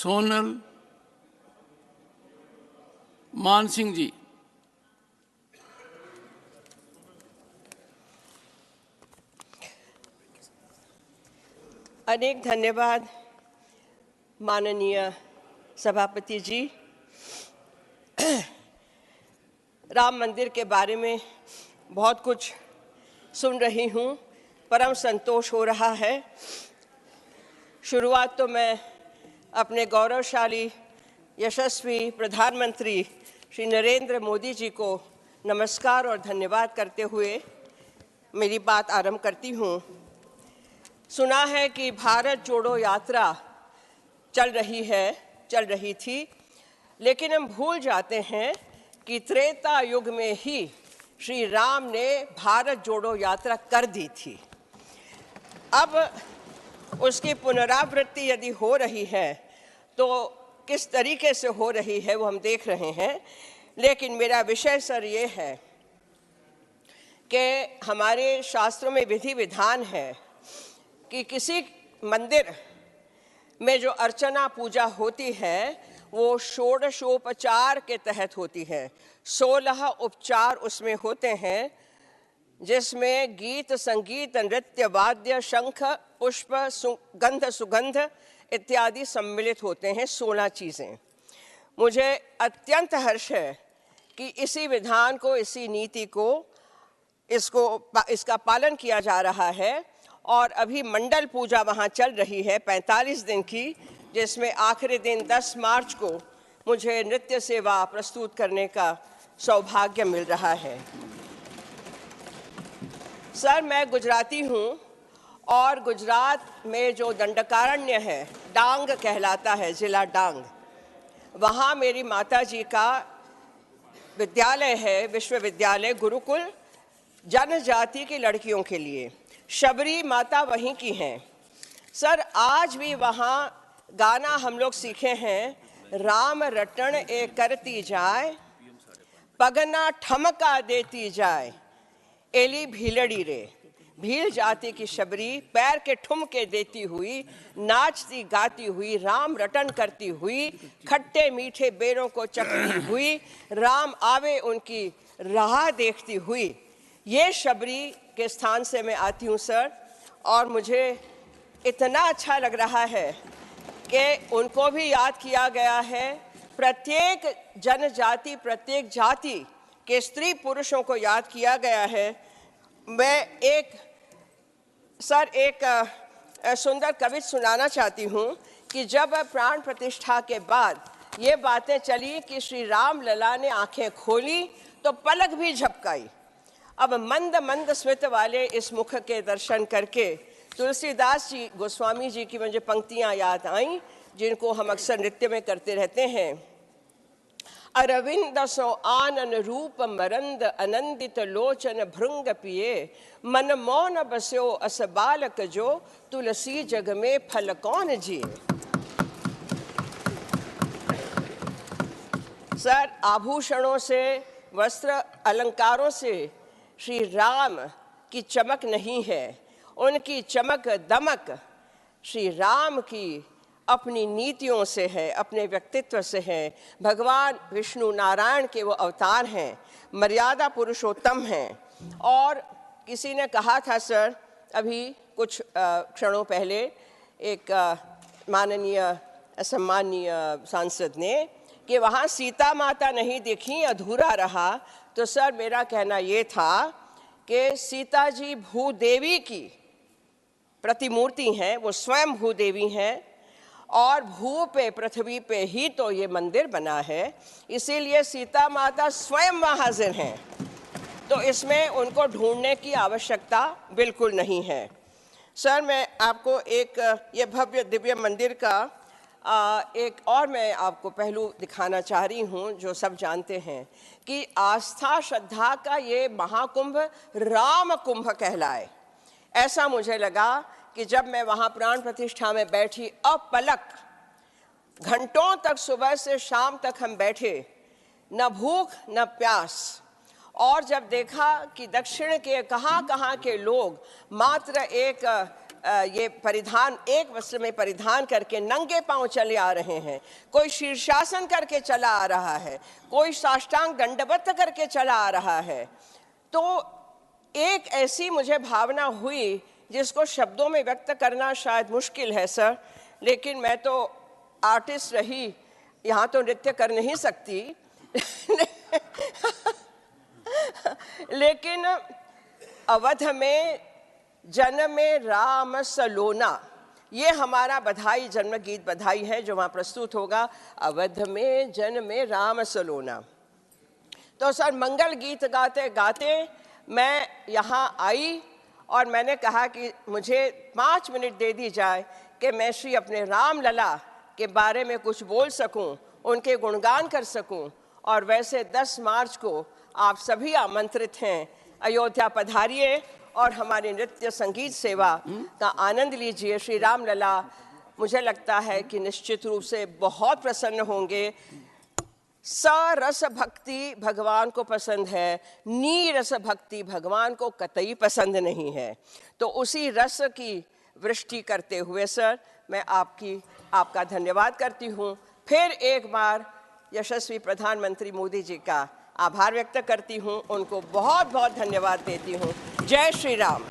सोनल मान सिंह जी। अनेक धन्यवाद माननीय सभापति जी। राम मंदिर के बारे में बहुत कुछ सुन रही हूँ, परम संतोष हो रहा है। शुरुआत तो मैं अपने गौरवशाली यशस्वी प्रधानमंत्री श्री नरेंद्र मोदी जी को नमस्कार और धन्यवाद करते हुए मेरी बात आरंभ करती हूँ। सुना है कि भारत जोड़ो यात्रा चल रही थी, लेकिन हम भूल जाते हैं कि त्रेता युग में ही श्री राम ने भारत जोड़ो यात्रा कर दी थी। अब उसकी पुनरावृत्ति यदि हो रही है तो किस तरीके से हो रही है वो हम देख रहे हैं। लेकिन मेरा विषय सर ये है कि हमारे शास्त्रों में विधि विधान है कि किसी मंदिर में जो अर्चना पूजा होती है वो षोडशोपचार के तहत होती है। 16 उपचार उसमें होते हैं, जिसमें गीत, संगीत, नृत्य, वाद्य, शंख, पुष्प, गंध, सुगंध इत्यादि सम्मिलित होते हैं। 16 चीज़ें। मुझे अत्यंत हर्ष है कि इसी विधान को, इसी नीति को, इसका पालन किया जा रहा है। और अभी मंडल पूजा वहाँ चल रही है 45 दिन की, जिसमें आखिरी दिन 10 मार्च को मुझे नृत्य सेवा प्रस्तुत करने का सौभाग्य मिल रहा है। सर, मैं गुजराती हूँ और गुजरात में जो दंडकारण्य है, डांग कहलाता है, ज़िला डांग, वहाँ मेरी माता जी का विद्यालय है, विश्वविद्यालय गुरुकुल जनजाति की लड़कियों के लिए। शबरी माता वहीं की हैं। सर, आज भी वहाँ गाना हम लोग सीखे हैं, राम रटन ए करती जाए, पगना ठमका देती जाए, एली भीलड़ी रे। भील जाति की शबरी पैर के ठुमके देती हुई, नाचती गाती हुई, राम रटन करती हुई, खट्टे मीठे बेरों को चखती हुई, राम आवे उनकी राह देखती हुई। ये शबरी के स्थान से मैं आती हूँ सर, और मुझे इतना अच्छा लग रहा है कि उनको भी याद किया गया है। प्रत्येक जनजाति, प्रत्येक जाति के स्त्री पुरुषों को याद किया गया है। मैं एक सुंदर कविता सुनाना चाहती हूँ कि जब प्राण प्रतिष्ठा के बाद ये बातें चली कि श्री राम लला ने आंखें खोली तो पलक भी झपकाई। अब मंद मंद स्मित वाले इस मुख के दर्शन करके तुलसीदास जी गोस्वामी जी की मुझे पंक्तियाँ याद आईं, जिनको हम अक्सर नृत्य में करते रहते हैं। अरविंद सो आनन रूप मरंद, अनंदित लोचन भृंग पिए, मन मौन बस्यो अस बालक जो, तुलसी जग में फल कौन जिए। सर, आभूषणों से, वस्त्र अलंकारों से श्री राम की चमक नहीं है, उनकी चमक दमक श्री राम की अपनी नीतियों से है, अपने व्यक्तित्व से है। भगवान विष्णु नारायण के वो अवतार हैं, मर्यादा पुरुषोत्तम हैं। और किसी ने कहा था सर, अभी कुछ क्षणों पहले एक माननीय सम्मानीय सांसद ने, कि वहाँ सीता माता नहीं दिखी, अधूरा रहा। तो सर, मेरा कहना ये था कि सीता जी भूदेवी की प्रतिमूर्ति हैं, वो स्वयं भूदेवी हैं, और भू पे, पृथ्वी पे ही तो ये मंदिर बना है, इसीलिए सीता माता स्वयं वहाँ हाजिर हैं। तो इसमें उनको ढूंढने की आवश्यकता बिल्कुल नहीं है। सर, मैं आपको एक ये भव्य दिव्य मंदिर का एक और मैं आपको पहलू दिखाना चाह रही हूँ, जो सब जानते हैं कि आस्था श्रद्धा का ये महाकुंभ राम कुंभ कहलाए। ऐसा मुझे लगा कि जब मैं वहाँ प्राण प्रतिष्ठा में बैठी, अपलक घंटों तक, सुबह से शाम तक हम बैठे, न भूख न प्यास। और जब देखा कि दक्षिण के कहाँ कहाँ के लोग मात्र एक ये परिधान, एक वस्त्र में परिधान करके नंगे पांव चले आ रहे हैं, कोई शीर्षासन करके चला आ रहा है, कोई साष्टांग दंडवत करके चला आ रहा है। तो एक ऐसी मुझे भावना हुई जिसको शब्दों में व्यक्त करना शायद मुश्किल है सर, लेकिन मैं तो आर्टिस्ट रही, यहाँ तो नृत्य कर नहीं सकती लेकिन अवध में जन्मे राम सलोना, ये हमारा बधाई, जन्म गीत बधाई है जो वहाँ प्रस्तुत होगा, अवध में जन्मे राम सलोना। तो सर मंगल गीत गाते गाते मैं यहाँ आई और मैंने कहा कि मुझे 5 मिनट दे दी जाए कि मैं श्री अपने राम लला के बारे में कुछ बोल सकूं, उनके गुणगान कर सकूं। और वैसे 10 मार्च को आप सभी आमंत्रित हैं, अयोध्या पधारिए और हमारी नृत्य संगीत सेवा का आनंद लीजिए। श्री राम लला मुझे लगता है कि निश्चित रूप से बहुत प्रसन्न होंगे। सरस भक्ति भगवान को पसंद है, नीरस भक्ति भगवान को कतई पसंद नहीं है। तो उसी रस की वृष्टि करते हुए सर मैं आपका धन्यवाद करती हूँ। फिर एक बार यशस्वी प्रधानमंत्री मोदी जी का आभार व्यक्त करती हूँ, उनको बहुत बहुत धन्यवाद देती हूँ। जय श्री राम।